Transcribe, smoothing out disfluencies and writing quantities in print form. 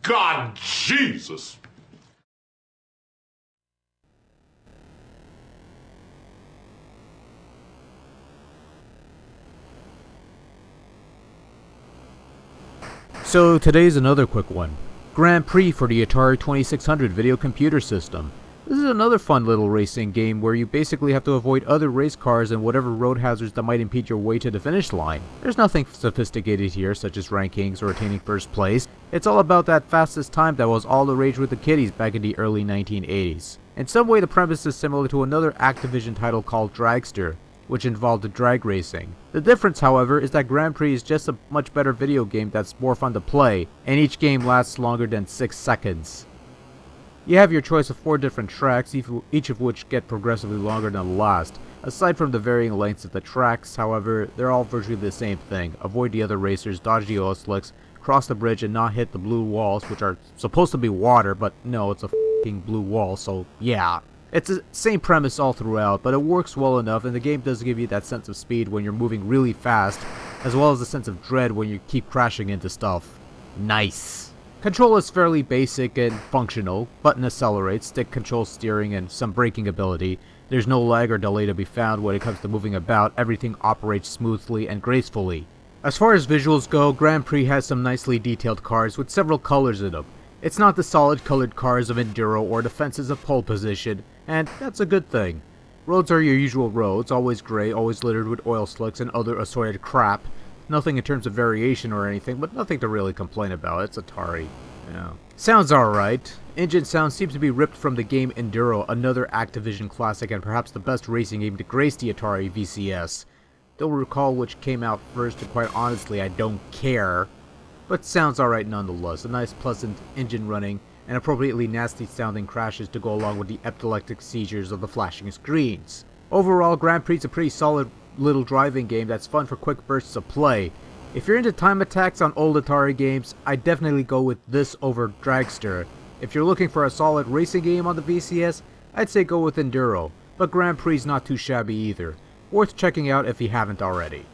God, Jesus! So today's another quick one. Grand Prix for the Atari 2600 video computer system. This is another fun little racing game where you basically have to avoid other race cars and whatever road hazards that might impede your way to the finish line. There's nothing sophisticated here, such as rankings or attaining first place. It's all about that fastest time that was all the rage with the kiddies back in the early 1980s. In some way the premise is similar to another Activision title called Dragster, which involved drag racing. The difference, however, is that Grand Prix is just a much better video game that's more fun to play, and each game lasts longer than 6 seconds. You have your choice of 4 different tracks, each of which get progressively longer than the last. Aside from the varying lengths of the tracks, however, they're all virtually the same thing. Avoid the other racers, dodge the oil slicks, cross the bridge and not hit the blue walls, which are supposed to be water, but no, it's a f***ing blue wall, so yeah. It's the same premise all throughout, but it works well enough, and the game does give you that sense of speed when you're moving really fast, as well as a sense of dread when you keep crashing into stuff. Nice. Control is fairly basic and functional. Button accelerates, stick controls steering, and some braking ability. There's no lag or delay to be found when it comes to moving about. Everything operates smoothly and gracefully. As far as visuals go, Grand Prix has some nicely detailed cars with several colors in them. It's not the solid colored cars of Enduro or the fences of pole position, and that's a good thing. Roads are your usual roads, always gray, always littered with oil slicks and other assorted crap. Nothing in terms of variation or anything, but nothing to really complain about. It's Atari. Yeah. Sounds alright. Engine sound seems to be ripped from the game Enduro, another Activision classic and perhaps the best racing game to grace the Atari VCS. Don't recall which came out first, and quite honestly I don't care. But sounds alright nonetheless. A nice pleasant engine running and appropriately nasty sounding crashes to go along with the epileptic seizures of the flashing screens. Overall, Grand Prix is a pretty solid little driving game that's fun for quick bursts of play. If you're into time attacks on old Atari games, I'd definitely go with this over Dragster. If you're looking for a solid racing game on the VCS, I'd say go with Enduro, but Grand Prix is not too shabby either. Worth checking out if you haven't already.